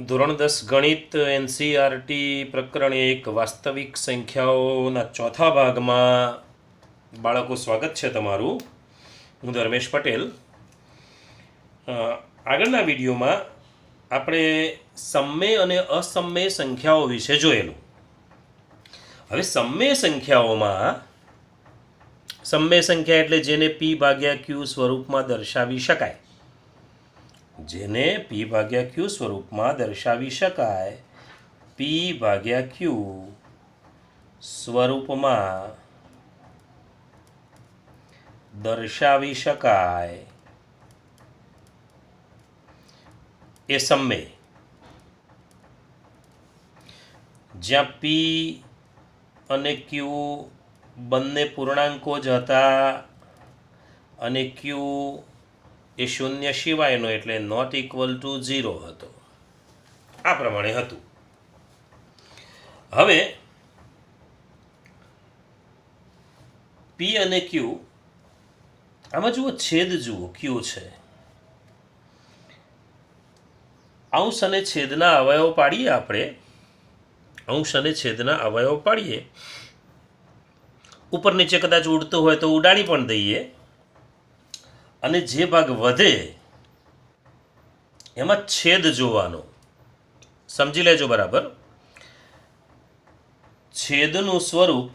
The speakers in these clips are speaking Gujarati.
ધોરણ 10 ગણિત એનસીઆરટી પ્રકરણ 1 વાસ્તવિક સંખ્યાઓના ચોથા ભાગમાં બાળકો સ્વાગત છે તમારું. હું ધર્મેશ પટેલ. આગળના વિડીયોમાં આપણે સમમેય અને અસમમેય સંખ્યાઓ વિશે જોયેલું. હવે સમમેય સંખ્યાઓમાં સમમેય સંખ્યા એટલે જેને p ભાગ્યા q સ્વરૂપમાં દર્શાવી શકાય. જેને p ભાગ્યા q સ્વરૂપમાં દર્શાવી શકાય. p ભાગ્યા q સ્વરૂપમાં દર્શાવી શકાય એ સમમેય. જ્યાં p અને q બંને પૂર્ણાંકો જ હતા અને q એ શૂન્ય સિવાયનો એટલે નોટ ઇક્વલ ટુ 0 હતો. આ પ્રમાણે હતું. હવે p અને q આમાં જુઓ, છેદ જુઓ, q છે. અંશ અને છેદના અવયવ પાડીએ આપણે. અંશ અને છેદના અવયવ પાડીએ. ઉપર નીચે કદાચ ઉડતું હોય તો ઉડાડી પણ દઈએ. અને જે ભાગ વધે એમાં છેદ જોવાનો. સમજી લેજો બરાબર. છેદનું સ્વરૂપ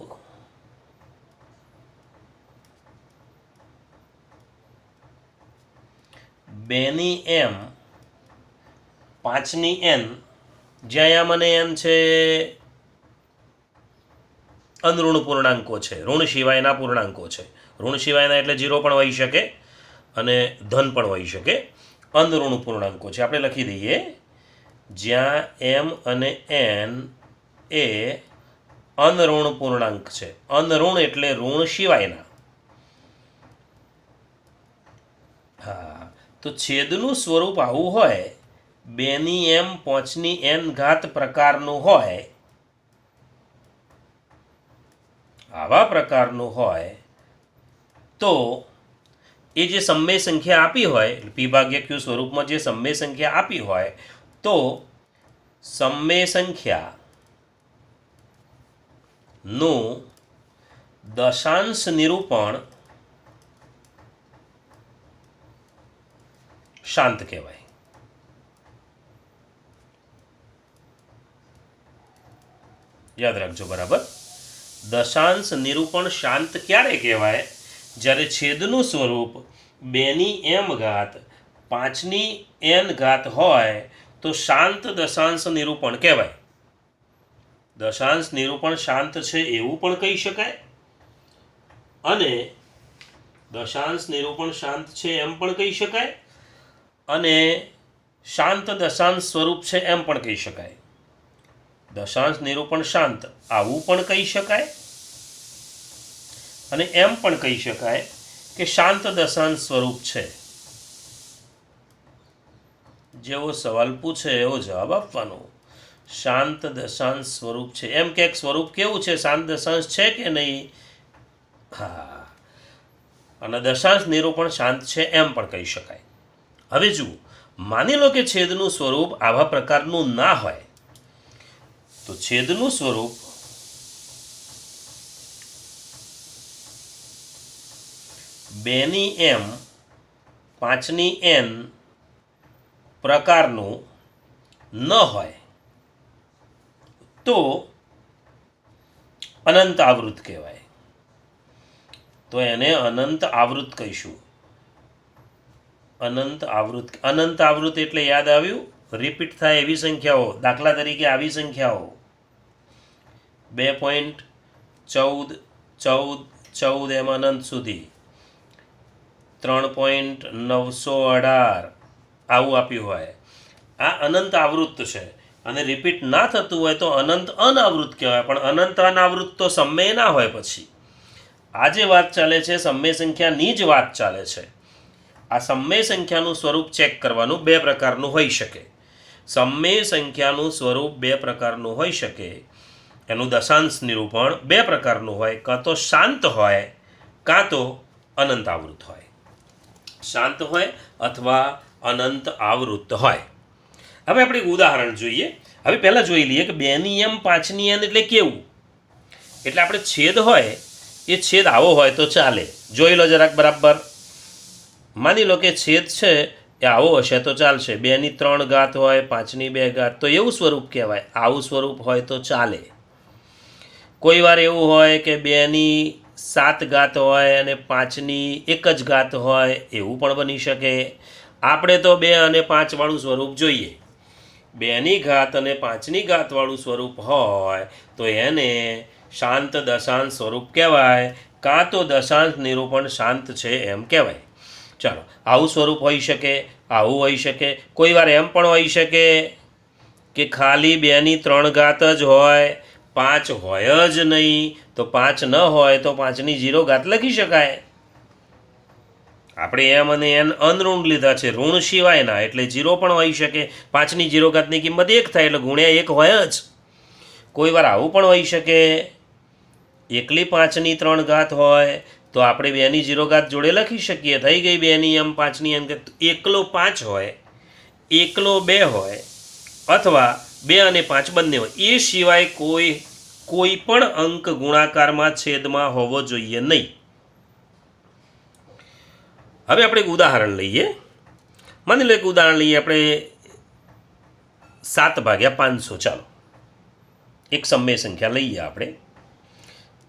બેની m 5ની n, જ્યાં મને n છે અનઋણ પૂર્ણાંકો છે, ઋણ સિવાયના પૂર્ણાંકો છે. ઋણ સિવાયના એટલે 0 પણ હોઈ શકે અને ધન પણ હોઈ શકે. અનઋણ પૂર્ણાંકો છે. આપણે લખી દઈએ જ્યાં m અને n એ અનઋણ પૂર્ણાંક છે. અનઋણ એટલે ઋણ સિવાયના. હા, તો છેદનું સ્વરૂપ આવું હોય, 2ની m 5ની n ઘાત પ્રકારનું હોય, આવા પ્રકારનું હોય તો એ જે સમમેય સંખ્યા આપી હોય, p ભાગ્યા q સ્વરૂપમાં જે સમમેય સંખ્યા આપી હોય, તો સમમેય સંખ્યાનું દશાંશ નિરૂપણ શાંત કહેવાય. યાદ રાખજો બરાબર. દશાંશ નિરૂપણ શાંત ક્યારે કહેવાય? જ્યારે છેદનું સ્વરૂપ 2ની m ઘાત 5ની n ઘાત હોય તો શાંત દશાંશ નિરૂપણ કહેવાય. દશાંશ નિરૂપણ શાંત છે એવું પણ કહી શકાય અને દશાંશ નિરૂપણ શાંત છે એમ પણ કહી શકાય અને શાંત દશાંશ સ્વરૂપ છે એમ પણ કહી શકાય. દશાંશ નિરૂપણ શાંત આવું પણ કહી શકાય અને એમ પણ કહી શકાય કે શાંત દશાંશ સ્વરૂપ છે. જેવો સવાલ પૂછે એવો જવાબ આપવાનો. શાંત દશાંશ સ્વરૂપ છે એમ કે સ્વરૂપ કેવું છે, શાંત દશાંશ છે કે નહીં? હા, અને દશાંશ નિરૂપણ શાંત છે એમ પણ કહી શકાય. હવે જુઓ, માની લો કે છેદનું સ્વરૂપ આવા પ્રકારનું ના હોય, તો છેદનું સ્વરૂપ બેની m 5ની n પ્રકારનું ન હોય તો અનંત આવૃત કહેવાય. તો એને અનંત આવૃત કહીશું. અનંત આવૃત. અનંત આવૃત એટલે યાદ આવ્યું? રિપીટ થાય એવી સંખ્યાઓ. દાખલા તરીકે આવી સંખ્યાઓ 2.14 એમ અનંત સુધી, 3.918 આવું આપ્યું હોય. આ અનંત આવૃત છે અને રિપીટ ના થતું હોય તો અનંત અનાવૃત કહેવાય. પણ અનંત અનાવૃત તો સમમેય ના હોય. પછી આ જે વાત ચાલે છે સમમેય સંખ્યાની જ વાત ચાલે છે. આ સમમેય સંખ્યાનું સ્વરૂપ ચેક કરવાનું 2 પ્રકારનું હોઈ શકે. સમમેય સંખ્યાનું સ્વરૂપ 2 પ્રકારનું હોઈ શકે. એનું દશાંશ નિરૂપણ 2 પ્રકારનું હોય. કાં તો શાંત હોય, કાં તો અનંત આવૃત હોય. શાંત હોય અથવા અનંત આવૃત હોય. હવે આપણે એક ઉદાહરણ જોઈએ. હવે પહેલાં જોઈ લઈએ કે 2 ની m 5 ની n એટલે કેવું. એટલે આપણે છેદ હોય એ છેદ આવો હોય તો ચાલે. જોઈ લો જરાક બરાબર. માની લો કે છેદ છે એ આવો હશે તો ચાલશે. 2 ની 3 ઘાત હોય, 5 ની 2 ઘાત, તો એવું સ્વરૂપ કહેવાય. આવું સ્વરૂપ હોય તો ચાલે. કોઈ વાર એવું હોય કે 2 ની 7 ઘાત હોય અને 5 ની 1 જ ઘાત હોય, એવું પણ બની શકે. આપણે તો 2 અને 5 વાળું સ્વરૂપ જોઈએ. 2 ની ઘાત અને 5 ની ઘાત વાળું સ્વરૂપ હોય તો એને શાંત દશાંશ સ્વરૂપ કહેવાય, કાં તો દશાંશ નિરૂપણ શાંત છે એમ કહેવાય. ચાલો, આવું સ્વરૂપ હોઈ શકે, આવું હોઈ શકે. કોઈ વાર એમ પણ હોઈ શકે કે ખાલી 2 ની 3 ઘાત જ હોય, 5 હોય જ નહીં. તો 5 ન હોય તો 5 ની 0 ઘાત લખી શકાય. આપણે એમ અને એન અનઋણ લીધા છે, ઋણ સિવાયના, એટલે 0 પણ હોઈ શકે. 5 ની 0 ઘાતની કિંમત 1 થાય એટલે ગુણ્યા 1 હોય જ. કોઈ વાર આવું પણ હોઈ શકે, એકલી 5 ની 3 ઘાત હોય તો આપણે 2 ની 0 ઘાત જોડે લખી શકીએ. થઈ ગઈ 2 ની m 5 ની n. એકલો 5 હોય, એકલો 2 હોય, અથવા 2 અને 5 બંને હોય. એ સિવાય કોઈ પણ અંક ગુણાકારમાં છેદમાં હોવો જોઈએ નહીં. હવે આપણે એક ઉદાહરણ લઈએ. માની લો એક ઉદાહરણ લઈએ આપણે 7/500. ચાલો એક સમય સંખ્યા લઈએ આપણે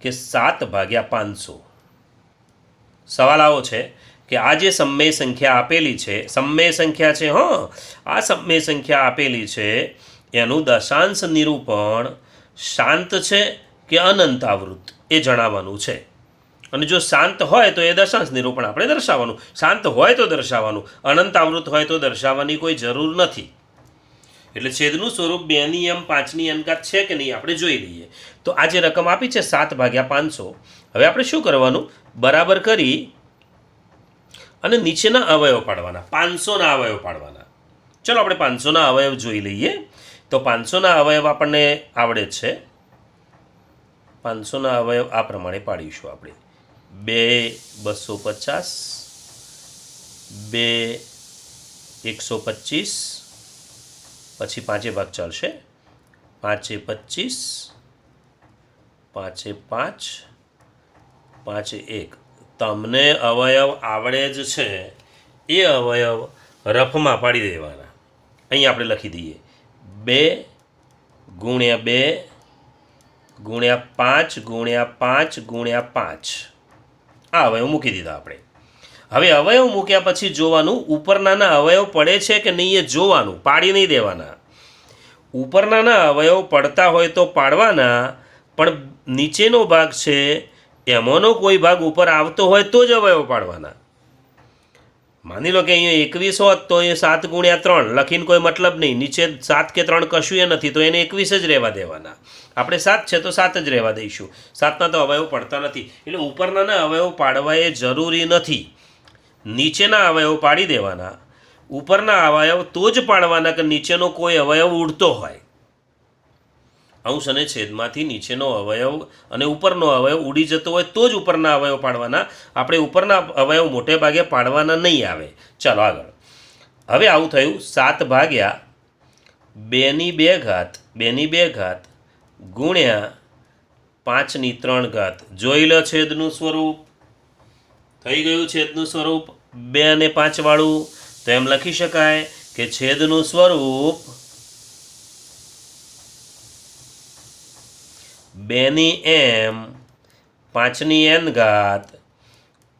કે 7/500. સવાલ આવો છે કે આ જે સમય સંખ્યા આપેલી છે, સમય સંખ્યા છે, આ સમય સંખ્યા આપેલી છે એનું દશાંશ નિરૂપણ શાંત છે કે અનંત આવૃત એ જણાવવાનું છે. અને જો શાંત હોય તો એ દશાંશ નિરૂપણ આપણે દર્શાવવાનું. શાંત હોય તો દર્શાવવાનું, અનંત આવૃત હોય તો દર્શાવવાની કોઈ જરૂર નથી. એટલે છેદનું સ્વરૂપ 2 ની m 5 ની n ઘાત છે કે નહીં આપણે જોઈ લઈએ. તો આ જે રકમ આપી છે 7/500, હવે આપણે શું કરવાનું, બરાબર કરી અને નીચેના અવયવ પાડવાના. 500ના અવયવ પાડવાના. ચલો આપણે 500ના અવયવ જોઈ લઈએ. તો 500ના અવયવ આપણને આવડે જ છે. 500ના અવયવ આ પ્રમાણે પાડીશું આપણે. 2 250, 2 125, પછી 5 ભાગ ચાલશે, 5 25, 5 5, 5 1. તમને અવયવ આવડે જ છે એ અવયવ રફમાં પાડી દેવાના. અહીં આપણે લખી દઈએ 2 ગુણ્યા 2 ગુણ્યા 5 ગુણ્યા 5 ગુણ્યા 5. આ અવયવ મૂકી દીધા આપણે. હવે અવયવ મૂક્યા પછી જોવાનું ઉપરનાના અવયવ પડે છે કે નહીં એ જોવાનું, પાડી નહીં દેવાના. ઉપરનાના અવયવ પડતા હોય તો પાડવાના, પણ નીચેનો ભાગ છે એમાંનો કોઈ ભાગ ઉપર આવતો હોય તો જ અવયવ પાડવાના. માની લો કે અહીંયા 21 હોત તો એ 7 ગુણ્યા 3 લખીને કોઈ મતલબ નહીં. નીચે 7 કે 3 કશું એ નથી તો એને 21 જ રહેવા દેવાના. આપણે 7 છે તો 7 જ રહેવા દઈશું. 7ના તો અવયવ પડતા નથી. એટલે ઉપરનાના અવયવ પાડવા એ જરૂરી નથી. નીચેના અવયવ પાડી દેવાના. ઉપરના અવયવ તો જ પાડવાના કે નીચેનો કોઈ અવયવ ઉડતો હોય. અંશ અને છેદમાંથી નીચેનો અવયવ અને ઉપરનો અવયવ ઉડી જતો હોય તો જ ઉપરના અવયવ પાડવાના. આપણે ઉપરના અવયવ મોટે ભાગે પાડવાના નહીં આવે. ચાલો આગળ. હવે આવું થયું 7/2 ની 2 ઘાત, 2 ની 2 ઘાત ગુણ્યા 5 ની 3 ઘાત. જોઈ લો છેદનું સ્વરૂપ. થઈ ગયું છેદનું સ્વરૂપ 2 અને 5 વાળું. તો એમ લખી શકાય કે છેદનું સ્વરૂપ 2 ની m 5 ની n ઘાત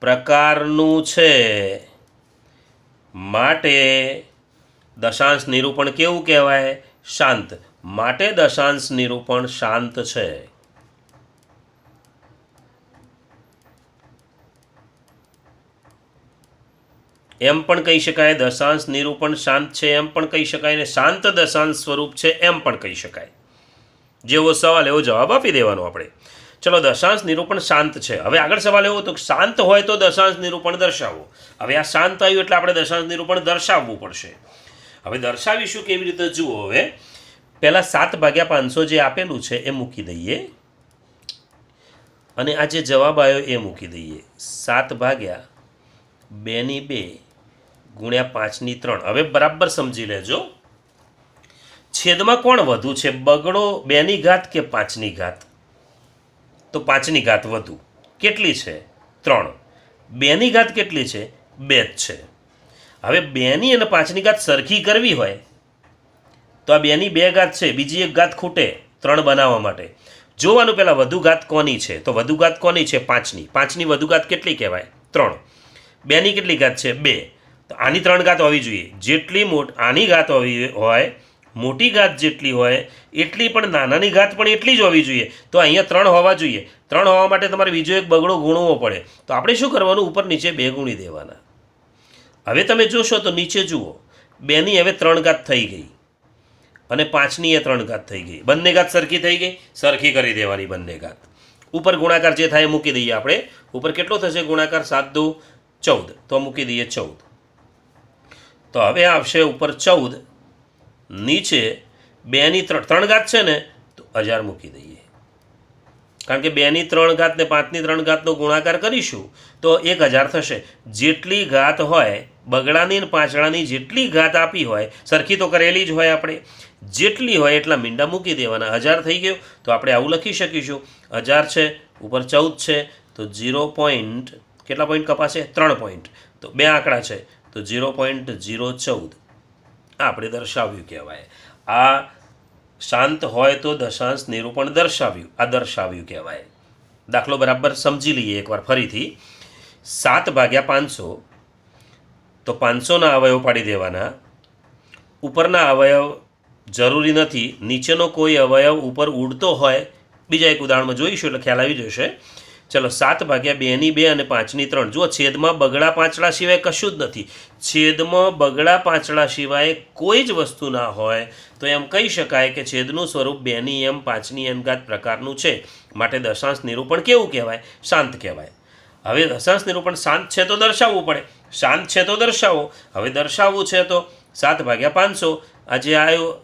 પ્રકારનું છે. માટે દશાંશ નિરૂપણ કેવું કહેવાય? શાંત. માટે દશાંશ નિરૂપણ શાંત છે. એમ પણ કહી શકાય દશાંશ નિરૂપણ શાંત છે, એમ પણ કહી શકાય, ને શાંત દશાંશ સ્વરૂપ છે એમ પણ કહી શકાય. જેવો સવાલ એવો જવાબ આપી દેવાનો આપણે. ચલો, દશાંશ નિરૂપણ શાંત છે. હવે આગળ સવાલ એવો હતો કે શાંત હોય તો દશાંશ નિરૂપણ દર્શાવો. હવે આ શાંત આવ્યું એટલે આપણે દશાંશ નિરૂપણ દર્શાવવું પડશે. હવે દર્શાવીશું કેવી રીતે જુઓ. હવે પહેલાં 7/500 જે આપેલું છે એ મૂકી દઈએ અને આ જે જવાબ આવ્યો એ મૂકી દઈએ. 7/2 ની 2 ગુણ્યા 5 ની 3. હવે બરાબર સમજી લેજો. છેદમાં કોણ વધુ છે, બગડો 2ની ઘાત કે 5ની ઘાત? તો 5ની ઘાત વધુ. કેટલી છે? 3. 2ની ઘાત કેટલી છે? 2 જ છે. હવે 2ની અને 5ની ઘાત સરખી કરવી હોય તો આ 2ની 2 ઘાત છે, બીજી એક ઘાત ખૂટે 3 બનાવવા માટે. જોવાનું પહેલાં વધુ ઘાત કોની છે, તો વધુ ઘાત કોની છે? 5ની. 5ની વધુ ઘાત કેટલી કહેવાય? 3. 2ની કેટલી ઘાત છે? 2. તો આની 3 ઘાત હોવી જોઈએ. જેટલી આની ઘાત હોવી હોય, મોટી ઘાત જેટલી હોય એટલી પણ નાનાની ઘાત પણ એટલી જ હોવી જોઈએ. તો અહીંયા 3 હોવા જોઈએ. 3 હોવા માટે તમારે બીજો એક બગડો ગુણવો પડે. તો આપણે શું કરવાનું? ઉપર નીચે 2 ગુણી દેવાના. હવે તમે જોશો તો નીચે જુઓ, 2ની હવે 3 ઘાત થઈ ગઈ અને 5ની એ 3 ઘાત થઈ ગઈ. બંને ઘાત સરખી થઈ ગઈ, સરખી કરી દેવાની બંને ઘાત. ઉપર ગુણાકાર જે થાય મૂકી દઈએ આપણે. ઉપર કેટલો થશે ગુણાકાર? 7 દુ 14. તો મૂકી દઈએ 14. તો હવે આવશે ઉપર 14, નીચે 2ની 3 ઘાત છે ને, તો 1000 મૂકી દઈએ. કારણ કે 2ની 3 ઘાત ને 5ની 3 ઘાતનો ગુણાકાર કરીશું તો 1000 થશે. જેટલી ઘાત હોય, બગડાની અને પાંચડાની જેટલી ઘાત આપી હોય, સરખી તો કરેલી જ હોય આપણે, જેટલી હોય એટલા મીંડા મૂકી દેવાના. 1000 થઈ ગયો. તો આપણે આવું લખી શકીશું, 1000 છે, ઉપર 14 છે, તો 0. કેટલા પોઈન્ટ કપાશે? 3 પોઈન્ટ. તો 2 આંકડા છે, તો 0.014 આપણે દર્શાવ્યું કહેવાય. આ શાંત હોય તો દશાંશ નિરૂપણ દર્શાવ્યું, આ દર્શાવ્યું કહેવાય. દાખલો બરાબર સમજી લઈએ એકવાર ફરીથી. 7/500, તો 500ના અવયવ પાડી દેવાના. ઉપરના અવયવ જરૂરી નથી, નીચેનો કોઈ અવયવ ઉપર ઉડતો હોય, બીજા એક ઉદાહરણમાં જોઈશું એટલે ખ્યાલ આવી જશે. ચલો, 7/2ની 2 અને 5ની 3. જુઓ, છેદમાં બગડા પાંચડા સિવાય કશું જ નથી. છેદમાં બગડા પાંચડા સિવાય કોઈ જ વસ્તુ ના હોય તો એમ કહી શકાય કે છેદનું સ્વરૂપ 2ની m 5ની n ઘાત પ્રકારનું છે. માટે દશાંશ નિરૂપણ કેવું કહેવાય? શાંત કહેવાય. હવે દશાંશ નિરૂપણ શાંત છે તો દર્શાવવું પડે. શાંત છે તો દર્શાવો. હવે દર્શાવવું છે તો 7/500 આ જે આવ્યું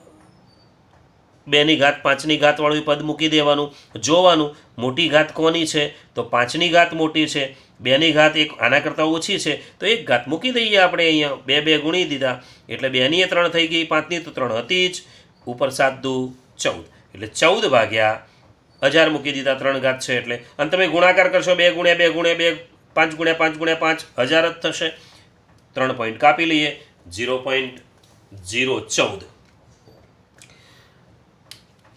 2ની ઘાત 5ની ઘાત વાળું પદ મૂકી દેવાનું. જોવાનું મોટી ઘાત કોની છે, તો 5ની ઘાત મોટી છે. 2ની ઘાત એક આના કરતાં ઓછી છે, તો એક ઘાત મૂકી દઈએ આપણે. અહીંયા 2 ગુણી દીધા એટલે 2ની 3 થઈ ગઈ, 5ની તો 3 હતી જ. ઉપર 7 દુ 14 એટલે 14/1000 મૂકી દીધા. 3 ઘાત છે એટલે. અને તમે ગુણાકાર કરશો 2 × 2 × 2, 5 × 5 × 5, 1000 જ થશે. 3 પોઈન્ટ કાપી લઈએ, 0.014.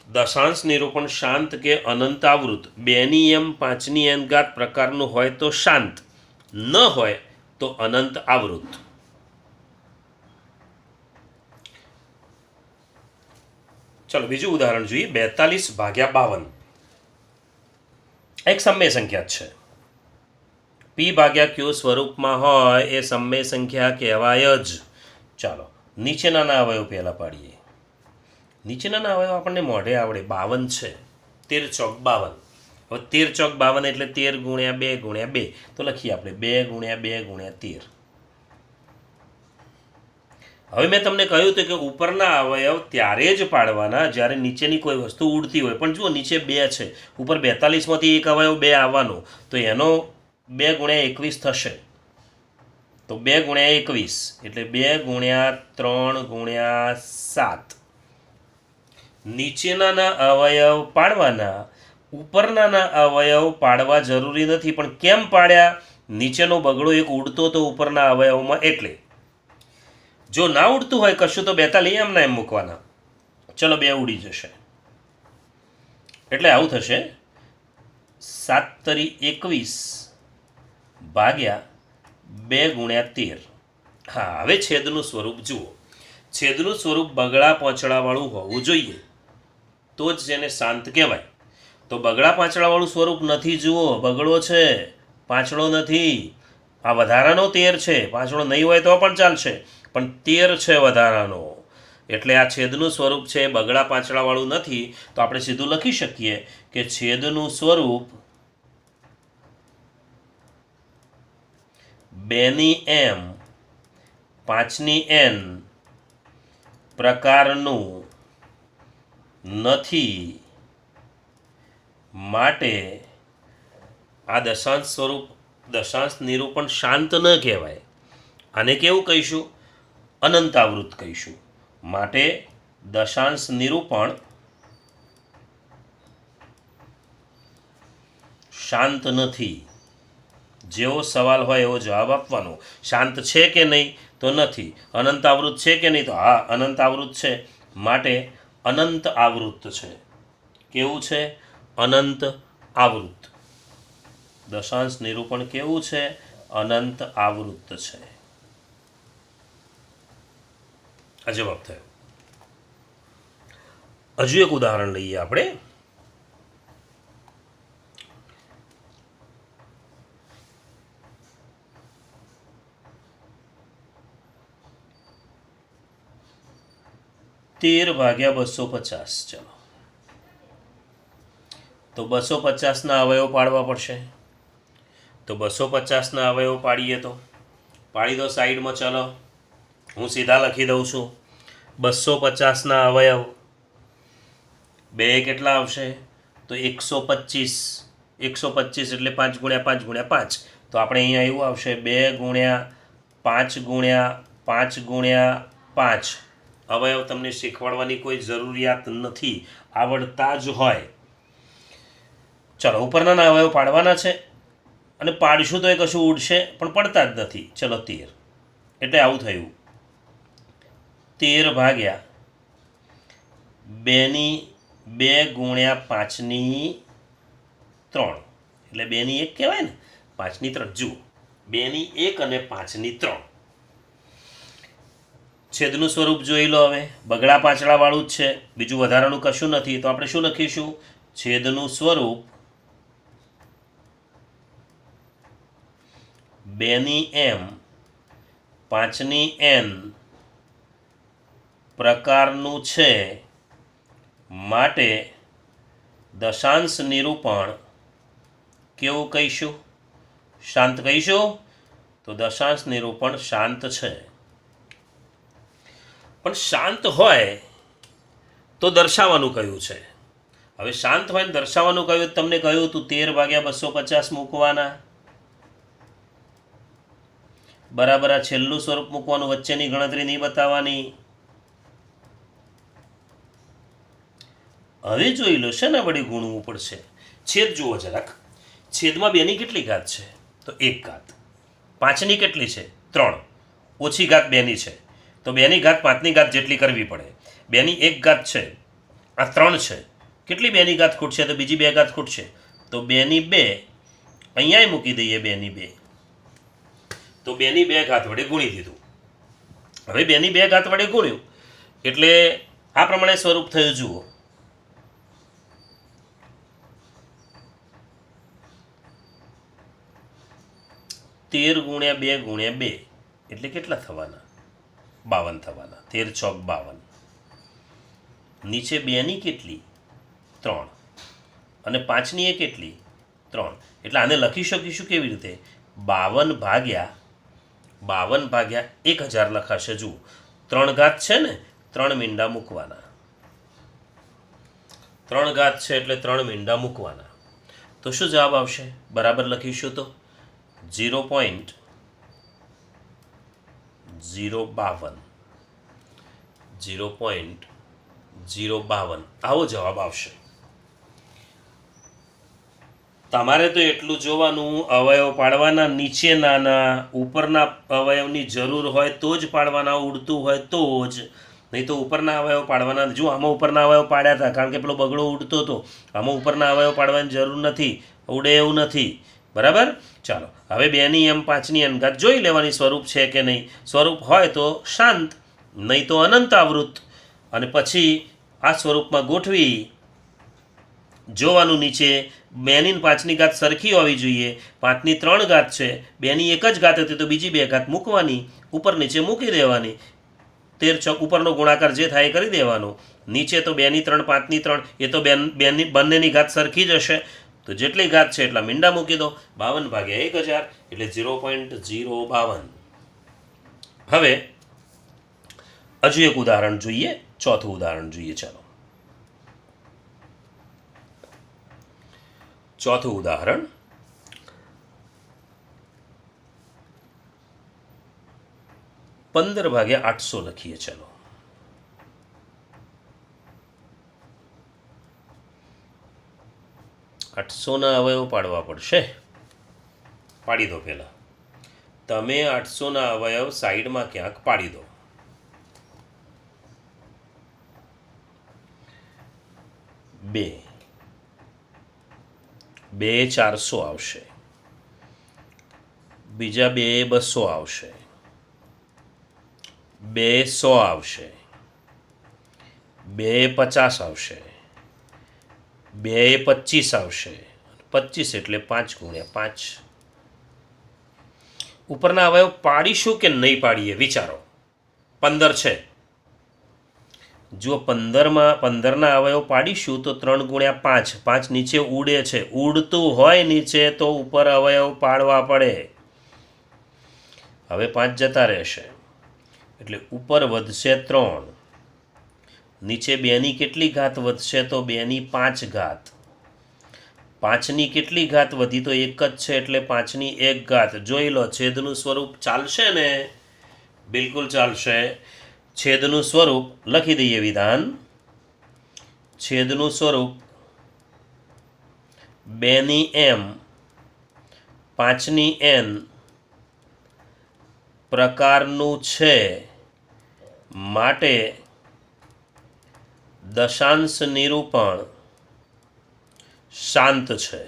દશાંશ નિરૂપણ શાંત કે અનંતાવૃત 2ની m 5ની n ઘાત પ્રકારનું હોય તો શાંત, ન હોય તો અનંત આવૃત. ચલો બીજું ઉદાહરણ જોઈએ. 42/52 એક સમય સંખ્યા છે. p/q સ્વરૂપમાં હોય એ સમય સંખ્યા કહેવાય જ. ચાલો નીચેનાના અવયવ પહેલાં પાડીએ. નીચેનાના અવયવ આપણને મોઢે આવડે. 52 છે, 13 ચોક 52. હવે 13 ચોક 52 એટલે 13 × 2 × 2. તો લખીએ આપણે 2 × 2 × 13. હવે મેં તમને કહ્યું હતું કે ઉપરના અવયવ ત્યારે જ પાડવાના જ્યારે નીચેની કોઈ વસ્તુ ઉડતી હોય. પણ જુઓ, નીચે 2 છે, ઉપર 42માંથી એક અવયવ 2 આવવાનો, તો એનો 2 × 21 થશે. તો 2 × 21 એટલે 2 × 3 × 7. નીચેનાના અવયવ પાડવાના, ઉપરનાના અવયવ પાડવા જરૂરી નથી. પણ કેમ પાડ્યા? નીચેનો બગડો એક ઉડતો તો ઉપરના અવયવમાં, એટલે. જો ના ઉડતું હોય કશું તો 42 એમના એમ મૂકવાના. ચલો 2 ઉડી જશે એટલે આવું થશે 7 × 21 ભાગ્યા 2 × 13. હા, હવે છેદનું સ્વરૂપ જુઓ. છેદનું સ્વરૂપ બગડા પાંચડાવાળું હોવું જોઈએ, તો જ જેને શાંત કહેવાય. તો બગડા પાંચડાવાળું સ્વરૂપ નથી. જુઓ, બગડો છે, પાંચડો નથી. આ વધારાનો 13 છે. પાંચડો નહીં હોય તો પણ ચાલશે, પણ 13 છે વધારાનો. એટલે આ છેદનું સ્વરૂપ છે, બગડા પાંચડાવાળું નથી. તો આપણે સીધું લખી શકીએ કે છેદનું સ્વરૂપ 2ની m 5ની n પ્રકારનું નથી. માટે આ દશાંશ સ્વરૂપ, દશાંશ નિરૂપણ શાંત ન કહેવાય. આને કેવું કહીશું? અનંતાવૃત કહીશું. માટે દશાંશ નિરૂપણ શાંત નથી. જેવો સવાલ હોય એવો જવાબ આપવાનો. શાંત છે કે નહીં? તો નથી. અનંત આવૃત છે કે નહીં? તો હા, અનંત આવૃત છે. માટે અનંત આવૃત છે. કેવું છે? અનંત આવૃત. દશાંશ નિરૂપણ કેવું છે? અનંત આવૃત છે. આ જવાબ થયો. હજુ એક ઉદાહરણ લઈએ આપણે. તેર ભાગ્યા 250. ચલો, તો 250ના અવયવ પાડવા પડશે. તો 250ના અવયવ પાડીએ તો પાડી દો સાઈડમાં. ચલો, હું સીધા લખી દઉં છું. 250ના અવયવ બે કેટલા આવશે? તો 125. 125 એટલે 5 ગુણ્યા 5 ગુણ્યા 5. તો આપણે અહીંયા એવું આવશે 2 ગુણ્યા 5 ગુણ્યા 5 ગુણ્યા 5. અવયવ તમને શીખવાડવાની કોઈ જરૂરિયાત નથી, આવડતા જ હોય. ચલો, ઉપરના અવયવ પાડવાના છે અને પાડીશું તો એ કશું ઉડશે પણ પડતા જ નથી. ચલો, 13. એટલે આવું થયું. 13 ભાગ્યા 2 ગુણ્યા 5 3. એટલે 2 1 કહેવાય ને. 5 3. જુઓ, 2 1 અને 5 3. છેદનું સ્વરૂપ જોઈ લો. હવે બગડા પાછળાવાળું જ છે, બીજું વધારાનું કશું નથી. તો આપણે શું લખીશું? છેદનું સ્વરૂપ 2m 5n પ્રકારનું છે. માટે દશાંશ નિરૂપણ કેવું કહીશું? શાંત કહીશું. તો દશાંશ નિરૂપણ શાંત છે. પણ શાંત હોય તો દર્શાવવાનું કયું છે? હવે શાંત હોય ને દર્શાવવાનું કયું? તમને કહ્યું તું 13 ભાગ્યા 250 મૂકવાના. બરાબર, આ છેલ્લું સ્વરૂપ મૂકવાનું, વચ્ચેની ગણતરી નહીં બતાવવાની. હવે જોઈ લો, છે ને વળી ગુણવું પડશે. છેદ જુઓ જરાક. છેદમાં 2ની કેટલી ઘાત છે? તો 1 ઘાત. 5ની કેટલી છે? 3. ઓછી ઘાત 2ની છે, તો 2ની ઘાત 5ની ઘાત જેટલી કરવી પડે. 2ની 1 ઘાત છે, આ 3 છે. કેટલી 2ની ઘાત ખૂટશે? તો બીજી 2 ઘાત ખૂટશે. તો 2ની 2 અહીંયાય મૂકી દઈએ. 2ની 2 તો 2ની 2 ઘાત વડે ગુણી દીધું. હવે 2ની 2 ઘાત વડે ગુણ્યું એટલે આ પ્રમાણે સ્વરૂપ થયું. જુઓ, 13 ગુણ્યા 2 ગુણ્યા 2 એટલે કેટલા થવાના? 52 થવાના. 13 ચોક 52. નીચે 2ની કેટલી? 3. અને 5ની એ કેટલી? 3. એટલે આને લખી શકીશું કેવી રીતે? 52 ભાગ્યા 1000 લખાશે. જુઓ, 3 ઘાત છે ને, 3 મીંડા મૂકવાના. 3 ઘાત છે એટલે 3 મીંડા મૂકવાના. તો શું જવાબ આવશે? બરાબર લખીશું તો 0.052. 0.052 આવો જવાબ આવશે. તમારે તો એટલું જોવાનું, અવયવ પાડવાના નીચેનાના, ઉપરના અવયવની જરૂર હોય તો જ પાડવાના, ઉડતું હોય તો જ. નહીં તો ઉપરના અવયવ પાડવાના. જો આમાં ઉપરના અવયવ પાડ્યા હતા કારણ કે પેલો બગડો ઉડતો હતો. આમાં ઉપરના અવયવ પાડવાની જરૂર નથી, ઉડે એવું નથી. બરાબર. ચાલો, હવે 2ની m 5ની n ઘાત જોઈ લેવાની સ્વરૂપ છે કે નહીં. સ્વરૂપ હોય તો શાંત, નહીં તો અનંત આવૃત. અને પછી આ સ્વરૂપમાં ગોઠવી જોવાનું. નીચે 2ની 5ની ઘાત સરખી હોવી જોઈએ. 5ની 3 ઘાત છે, 2ની 1 જ ઘાત હતી તો બીજી 2 ઘાત મૂકવાની, ઉપર નીચે મૂકી દેવાની. 13 ચોક ઉપરનો ગુણાકાર જે થાય એ કરી દેવાનો. નીચે તો 2ની 3 5ની 3 એ તો બંનેની ઘાત સરખી જ હશે. તો જેટલી ઘાત છે એટલા મીંડા મૂકી દો. 52 ભાગ્યા 1000 એટલે 0.052. હવે હજુ એક ઉદાહરણ જોઈએ. ચોથું ઉદાહરણ જોઈએ. ચાલો, ચોથું ઉદાહરણ. ₹15 ભાગ્યા 800 લખીએ. ચલો, 800ના અવયવ પાડવા પડશે. પાડી દો પહેલાં. તમે 800ના અવયવ સાઈડમાં ક્યાંક પાડી દો. 2 400 આવશે. બીજા 2 200 આવશે. 2 100 આવશે. 2 50 આવશે. 2 25 આવશે. 25 એટલે 5 ગુણ્યા 5. ઉપરના અવયવ પાડીશું કે નહીં પાડીએ વિચારો. 15 છે. જો 15ના અવયવ પાડીશું તો 3 ગુણ્યા 5. 5 નીચે ઉડે છે. ઉડતું હોય નીચે તો ઉપર અવયવ પાડવા પડે. હવે 5 જતા રહેશે એટલે ઉપર વધશે 3. નીચે 2ની કેટલી ઘાત વધશે તો 2ની 5 ઘાત. 5ની કેટલી ઘાત વધી તો 1 જ છે એટલે 5ની 1 ઘાત. જોઈ લો છેદનું સ્વરૂપ ચાલશે ને? બિલકુલ ચાલશે. છેદનું સ્વરૂપ લખી દઈએ. વિધાન છેદનું સ્વરૂપ 2ની m 5ની n પ્રકારનું છે માટે દશાંશ નિરૂપણ શાંત છે.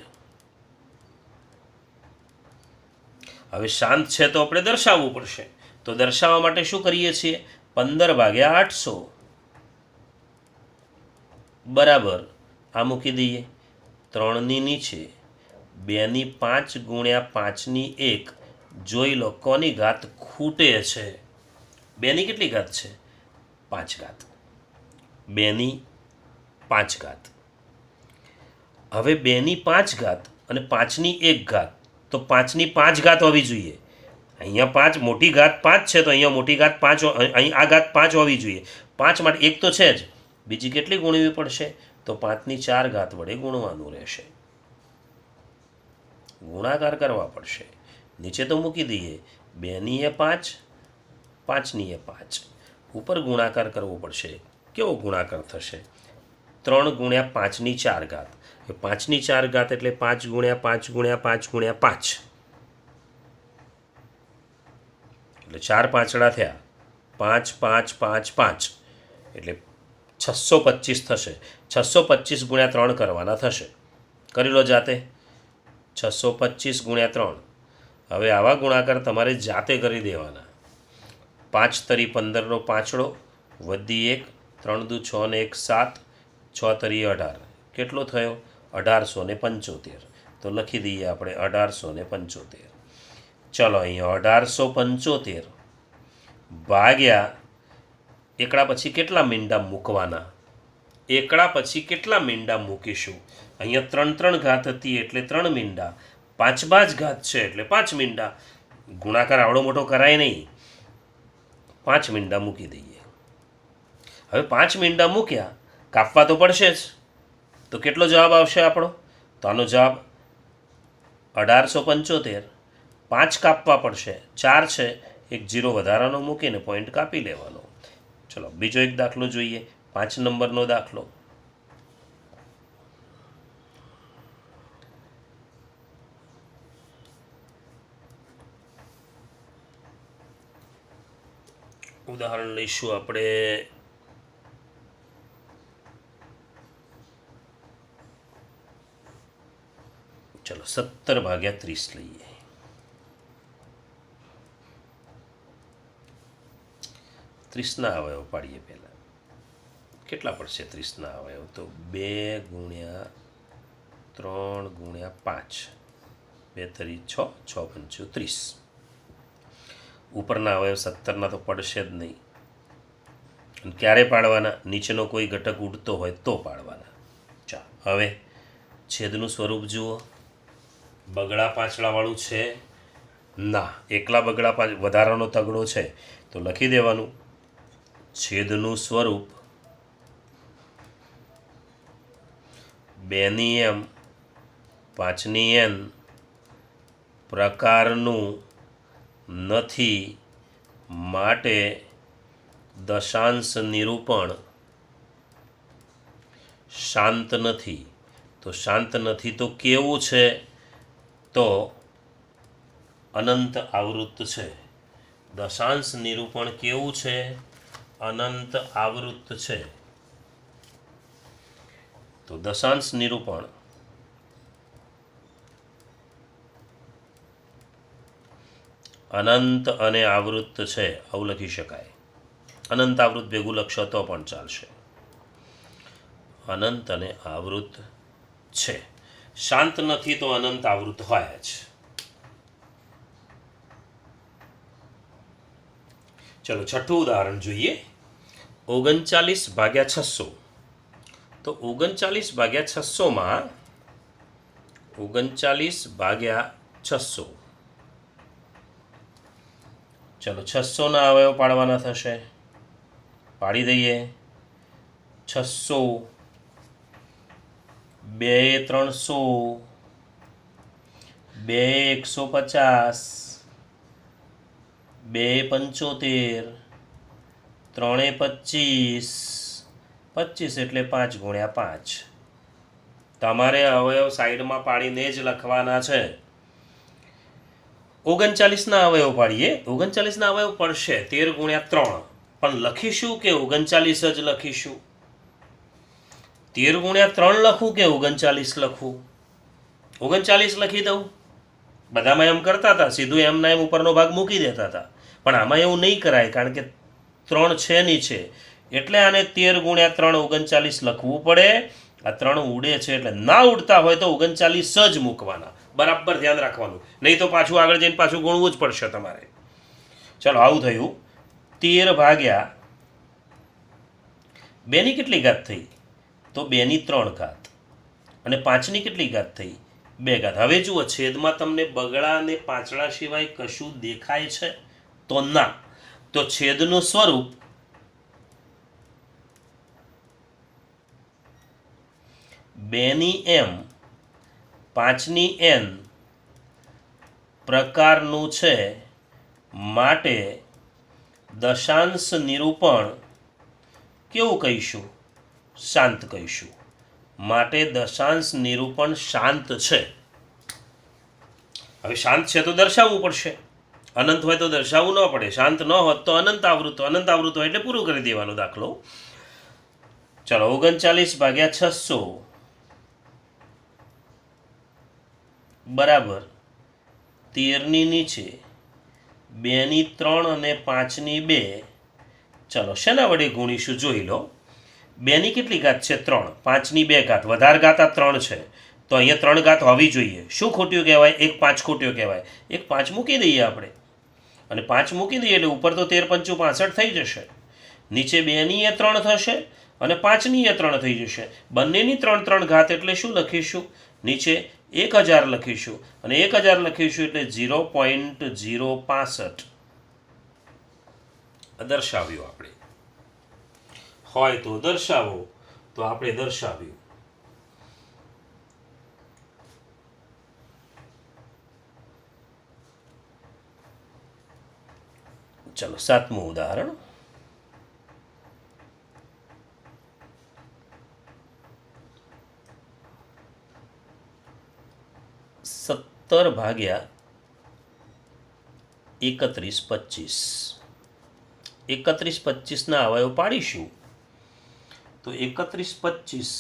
હવે શાંત છે તો આપણે દર્શાવવું પડશે. તો દર્શાવવા માટે શું કરીએ છીએ? 15/800 બરાબર આ મૂકી દઈએ. 3ની નીચે 2ની 5 ગુણ્યા 5ની 1. જોઈ લો કોની ઘાત ખૂટે છે. 2ની કેટલી ઘાત છે? 5 ઘાત. 2ની 5 ઘાત. હવે 2ની 5 ઘાત અને 5ની 1 ઘાત. તો 5ની 5 ઘાત હોવી જોઈએ. અહીંયા 5 મોટી ઘાત 5 છે તો અહીંયા મોટી ઘાત 5, અહીં આ ઘાત 5 હોવી જોઈએ. 5 માટે 1 તો છે જ. બીજી કેટલી ગુણવી પડશે? તો 5ની 4 ઘાત વડે ગુણવાનું રહેશે. ગુણાકાર કરવા પડશે. નીચે તો મૂકી દઈએ. 2ની એ 5, 5ની એ 5. ઉપર ગુણાકાર કરવો પડશે. કેવો ગુણાકાર થશે? 3 ગુણ્યા 5ની 4 ઘાત. 5ની 4 ઘાત એટલે 5 ગુણ્યા 5 ગુણ્યા 5 ગુણ્યા 5 એટલે 4 પાંચડા થયા. 5 5 5 5 એટલે 625 થશે. 625 ગુણ્યા 3 કરવાના થશે. કરી લો જાતે. 625 ગુણ્યા 3. હવે આવા ગુણાકાર તમારે જાતે કરી દેવાના. 5 તરી 15નો પાંચડો વધી 1, 3 દુ 6 ને 1 7, 6 તરી 18. કેટલો થયો? 1875. તો લખી દઈએ આપણે 1875. ચલો અહીંયા 1875 ભાગ્યા એકડા પછી કેટલા મીંડા મૂકવાના? એકડા પછી કેટલા મીંડા મૂકીશું? અહીંયા 3 ઘાત હતી એટલે 3 મીંડા. 5 ઘાત છે એટલે 5 મીંડા. ગુણાકાર આવડો મોટો કરાય નહીં. 5 મીંડા મૂકી દઈએ. હવે 5 મીંડા મૂક્યા, કાપવા તો પડશે જ. તો કેટલો જવાબ આવશે આપણો? તો આનો જવાબ 1875. 5 કાપવા પડશે. 4 છે, એક 0 વધારાનો મૂકીને પોઈન્ટ કાપી લેવાનો. ચલો બીજો એક દાખલો જોઈએ. 5 નંબરનો દાખલો. ઉદાહરણ લઈશું આપણે. ચલો 17/30 લઈએ. ત્રીસના અવયવ પાડીએ પહેલાં. કેટલા પડશે 30ના અવયવ? તો 2 ગુણ્યા 3 ગુણ્યા 5. 2 તરી 6, 6 પંચું 30. ઉપરના અવયવ 17ના તો પડશે જ નહીં. અને ક્યારે પાડવાના? નીચેનો કોઈ ઘટક ઉડતો હોય તો પાડવાના. ચાલો હવે છેદનું સ્વરૂપ જુઓ. બગડા પાંચડાવાળું છે ના, એકલા બગડા વધારાનો તગડો છે તો લખી દેવાનું છેદનું સ્વરૂપ 2ની m 5ની n પ્રકારનું નથી માટે દશાંશ નિરૂપણ શાંત નથી. તો તો શાંત નથી તો કેવું છે? તો અનંત આવૃત્ત છે. દશાંશ નિરૂપણ કેવું છે? અનંત આવૃત્ત છે. તો દશાંશ નિરૂપણ અનંત અને આવૃત્ત છે, આવું લખી શકાય. અનંત આવૃત્ત ભેગું લખશો તો પણ ચાલશે. અનંત અને આવૃત્ત છે. શાંત નથી તો અનંત આવૃત્ત હોય જ. ચલો છઠ્ઠું ઉદાહરણ જોઈએ. 39/600. તો 39/600 39/600. ચલો 600 ના અવયવ પાડવાના થશે. પાડી દઈએ. 600 2 300 2 150 2 75 3 25 25 એટલે 5 × 5. તમારે અવયવ સાઈડમાં પાડીને જ લખવાના છે. 39ના અવયવ પાડીએ. 39ના અવયવ પડશે 13 × 3, પણ લખીશું કે 39 જ લખીશું? 13 × 3 લખું કે 39 લખું? 39 લખી દઉં. બધામાં એમ કરતા હતા, સીધું એમના એમ ઉપરનો ભાગ મૂકી દેતા હતા. પણ આમાં એવું નહીં કરાય, કારણ કે 3 છે નીચે, એટલે આને 13 × 3 39 લખવું પડે. આ 3 ઉડે છે, એટલે ના ઉડતા હોય તો 39 જ મૂકવાના. બરાબર ધ્યાન રાખવાનું, નહીં તો પાછું આગળ જઈને પાછું ગુણવું જ પડશે તમારે. ચલો આવું થયું. 13 2ની કેટલી ઘાત થઈ? તો 2ની 3 ઘાત. અને 5ની કેટલી ઘાત થઈ? 2 ઘાત. હવે જુઓ, છેદમાં તમને બગડા અને પાંચડા સિવાય કશું દેખાય છે? તો ના. તો છેદનું સ્વરૂપ 2ની m 5ની n પ્રકારનું છે, માટે દશાંશ નિરૂપણ કેવું કહીશું? શાંત કહીશું. માટે દશાંશ નિરૂપણ શાંત છે. હવે શાંત છે તો દર્શાવવું પડશે. અનંત હોય તો દર્શાવવું ન પડે. શાંત ન હોત તો અનંત આવૃત્ત. અનંત આવૃત્ત હોય એટલે પૂરું કરી દેવાનો દાખલો. ચલો 39/600 બરાબર 13ની નીચે 2ની 3 અને 5ની 2. ચલો શેના વડે ગુણીશું જોઈ લો. 2ની કેટલી ઘાત છે? 3. 5ની 2 ઘાત. વધારે ઘાત આ 3 છે, તો અહીંયા 3 ઘાત હોવી જોઈએ. શું ખોટ્યું કહેવાય? 1 5 ખોટ્યો કહેવાય. 1 5 મૂકી દઈએ આપણે, અને 5 મૂકી દઈએ એટલે ઉપર તો 13 × 5 = 65 થઈ જશે. નીચે 2ની એ 3 થશે અને 5ની એ 3 થઈ જશે. બંનેની 3 3 ઘાત એટલે શું લખીશું? નીચે 1000 લખીશું, અને 1000 લખીશું એટલે 0.065 દર્શાવ્યું આપણે. હોય તો દર્શાવો, તો આપણે દર્શાવ્યું. ચલો 7મું ઉદાહરણ. 17/31 25. 31/25ના અવયવ પાડીશું. તો 31/25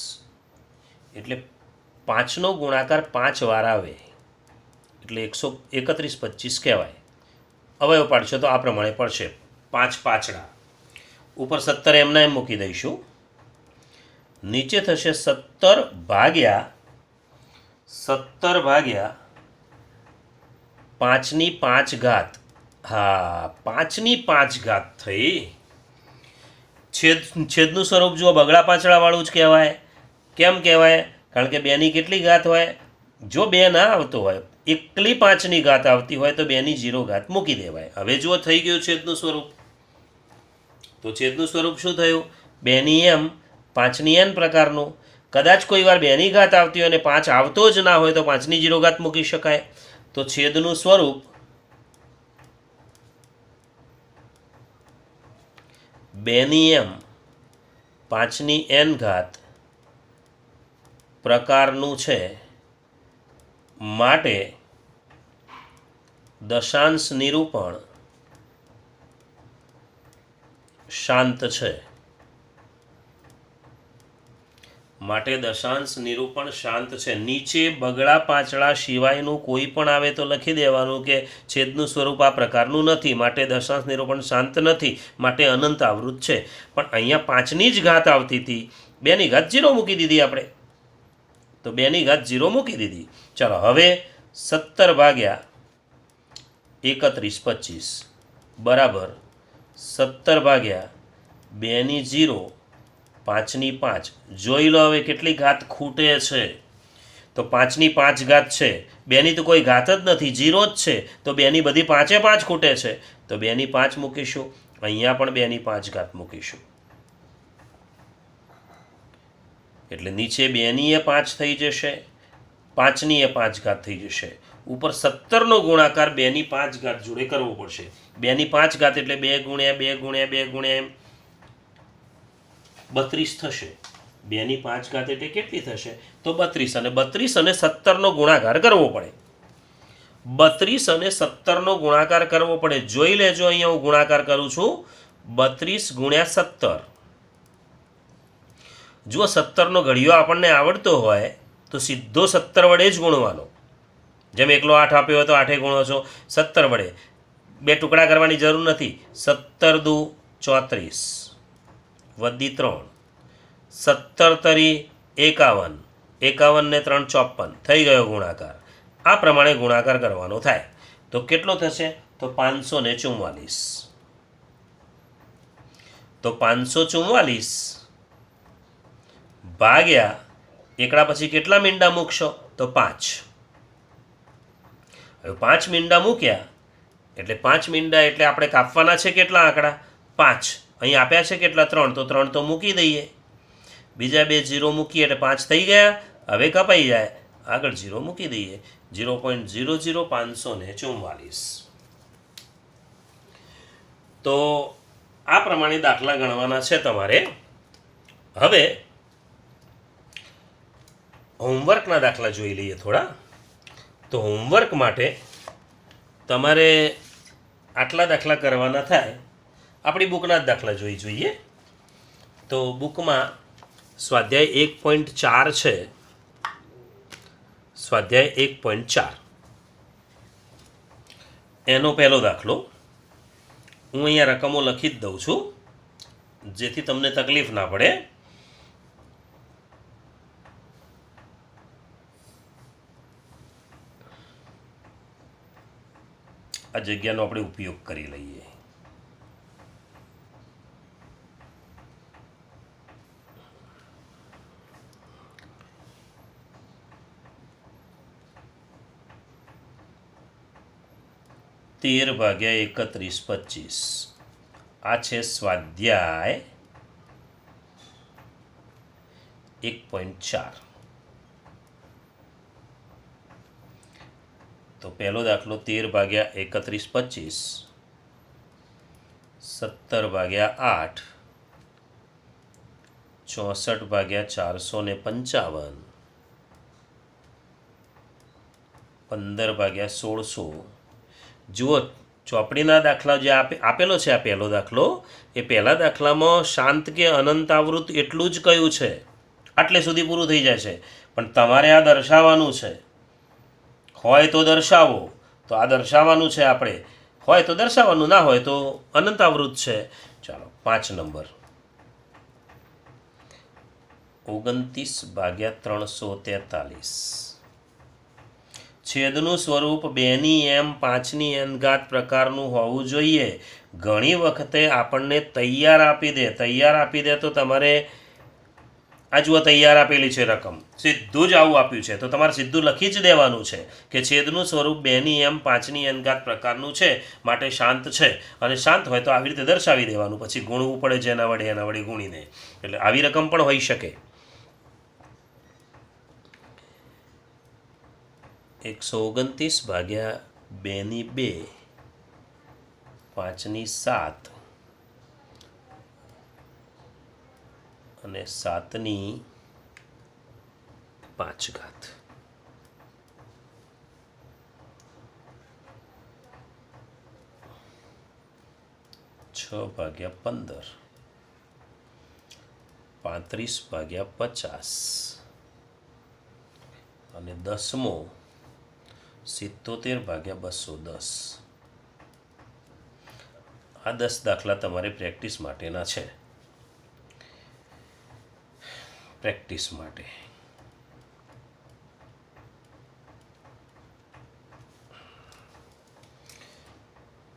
એટલે 5નો ગુણાકાર 5 વાર આવે, એટલે 131/25 કહેવાય. અવયવ પાડશો તો આ પ્રમાણે પડશે. 5 પાછડા, ઉપર 17 એમના એમ મૂકી દઈશું. નીચે થશે 17/5ની 5 ઘાત. હા, 5ની 5 ઘાત થઈ. છેદનું સ્વરૂપ જુઓ, બગડા પાછળાવાળું જ કહેવાય. કેમ કહેવાય? કારણ કે 2ની કેટલી ઘાત હોય? જો 2 ના આવતો હોય, એકલી 5ની ઘાત આવતી હોય, તો 2ની 0 ઘાત મૂકી દેવાય. હવે જુઓ થઈ ગયું છેદનું સ્વરૂપ. તો છેદનું સ્વરૂપ શું થયું? 2ની m 5ની n પ્રકારનું. કદાચ કોઈ વાર 2ની ઘાત આવતી હોય અને 5 આવતો જ ના હોય, તો 5ની 0 ઘાત મૂકી શકાય. તો છેદનું સ્વરૂપ 2ની m 5ની n ઘાત પ્રકારનું છે માટે દશાંશ નિરૂપણ શાંત છે. માટે દશાંશ નિરૂપણ શાંત છે. નીચે બગડા પાછળા સિવાયનું કોઈ પણ આવે તો લખી દેવાનું કે છેદનું સ્વરૂપ આ પ્રકારનું નથી, માટે દશાંશ નિરૂપણ શાંત નથી, માટે અનંત આવૃત છે. પણ અહીંયા 5ની જ ઘાત આવતી હતી, 2ની ઘાત 0 મૂકી દીધી આપણે, તો 2ની ઘાત 0 મૂકી દીધી. ચાલો હવે 17 ભાગ્યા 3125 બરાબર 17 ભાગ્યા 2ની 0 5ની 5. જોઈ લો હવે કેટલી ઘાત ખૂટે છે. તો 5ની 5 ઘાત છે, 2ની તો કોઈ ઘાત જ નથી, 0 જ છે, તો 2ની બધી 5એ 5 ખૂટે છે, તો 2ની 5 મૂકીશું. અહીંયા પણ 2ની 5 ઘાત મૂકીશું, એટલે નીચે 2ની એ 5 થઈ જશે, 5ની એ 5 ઘાત થઈ જશે. ઉપર 17નો ગુણાકાર 2ની 5 ઘાત જોડે કરવો પડશે. 2ની 5 ઘાત એટલે 2 ગુણ્યા 2 ગુણ્યા 2 ગુણ્યા એમ 32 થશે. 2ની 5 ઘાત એટલે કેટલી થશે? તો 32. અને 32 અને 17નો ગુણાકાર કરવો પડે. 32 અને 17નો ગુણાકાર કરવો પડે. જોઈ લેજો, અહીંયા હું ગુણાકાર કરું છું. 32 ગુણ્યા 17. જો 17નો ઘડિયો આપણને આવડતો હોય તો સીધો 17 વડે જ ગુણવાનો. જેમ એકલો 8 આપ્યો હોય તો 8 ગુણો છો, 17 વડે 2 ટુકડા કરવાની જરૂર નથી. 17 દુ 34 વધી 3, 17 તરી 51, 51 ને 3 54, થઈ ગયો ગુણાકાર. આ પ્રમાણે ગુણાકાર કરવાનો થાય તો કેટલો થશે? તો 544. તો 544 ભાગ્યા એકડા પછી કેટલા મીંડા મૂકશો? તો 5. હવે 5 મીંડા મૂક્યા એટલે 5 મીંડા એટલે આપણે કાપવાના છે કેટલા આંકડા? 5. અહીં આપ્યા છે કેટલા? 3, તો 3 તો મૂકી દઈએ. બીજા 2 0 મૂકીએ એટલે 5 થઈ ગયા. હવે કપાઈ જાય, આગળ 0 મૂકી દઈએ. 0.00544. તો આ પ્રમાણે દાખલા ગણવાના છે તમારે. હવે હોમવર્કના દાખલા જોઈ લઈએ થોડા. તો હોમવર્ક માટે તમારે આટલા દાખલા કરવાના થાય. આપણી બુકના જ દાખલા જોઈએ. તો બુકમાં સ્વાધ્યાય 1.4 છે. સ્વાધ્યાય 1.4 એનો પહેલો દાખલો હું અહીંયા રકમો લખી જ દઉં છું જેથી તમને તકલીફ ના પડે. આ જગ્યાનો આપણે ઉપયોગ કરી લઈએ. તેર ભાગ્યા 3125 આ છે સ્વાધ્યાય 1.4. તો પહેલો દાખલો 13 ભાગ્યા 3125, 17 ભાગ્યા 8, 64 ભાગ્યા 455, 15 ભાગ્યા 1600. જુઓ, ચોપડીના દાખલા જે આપેલો છે આ પહેલો દાખલો, એ પહેલા દાખલામાં શાંત કે અનંત આવૃત એટલું જ કહ્યું છે. આટલે સુધી પૂરું થઈ જાય છે. પણ તમારે આ દર્શાવવાનું છે. હોય તો દર્શાવો, તો આ દર્શાવવાનું છે આપણે. હોય તો દર્શાવવાનું, ના હોય તો અનંત આવૃત છે. ચાલો 5 નંબર 29 ભાગ્યા 343. છેદનું સ્વરૂપ 2ની m 5ની n ઘાત પ્રકારનું હોવું જોઈએ. ઘણી વખતે આપણને તૈયાર આપી દે તો તમારે આ જુઓ તૈયાર આપેલી છે રકમ, સીધું જ આવું આપ્યું છે તો તમારે સીધું લખી જ દેવાનું છે કે છેદનું સ્વરૂપ 2ની m 5ની n ઘાત પ્રકારનું છે માટે શાંત છે. અને શાંત હોય તો આવી રીતે દર્શાવી દેવાનું, પછી ગુણવું પડે છે એના વડે ગુણીને. એટલે આવી રકમ પણ હોઈ શકે. 129 ભાગ્યા 2ની 2, 5ની 7 અને 7ની 5 ઘાત. 6 ભાગ્યા 15, 35 ભાગ્યા 50 અને 10મો 77 ભાગ્યા 210. આ 10 દાખલા તમારે પ્રેક્ટિસ માટેના છે. પ્રેક્ટિસ માટે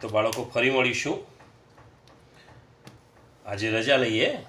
તો બાળકો ફરી મળીશું. આજે રજા લઈએ.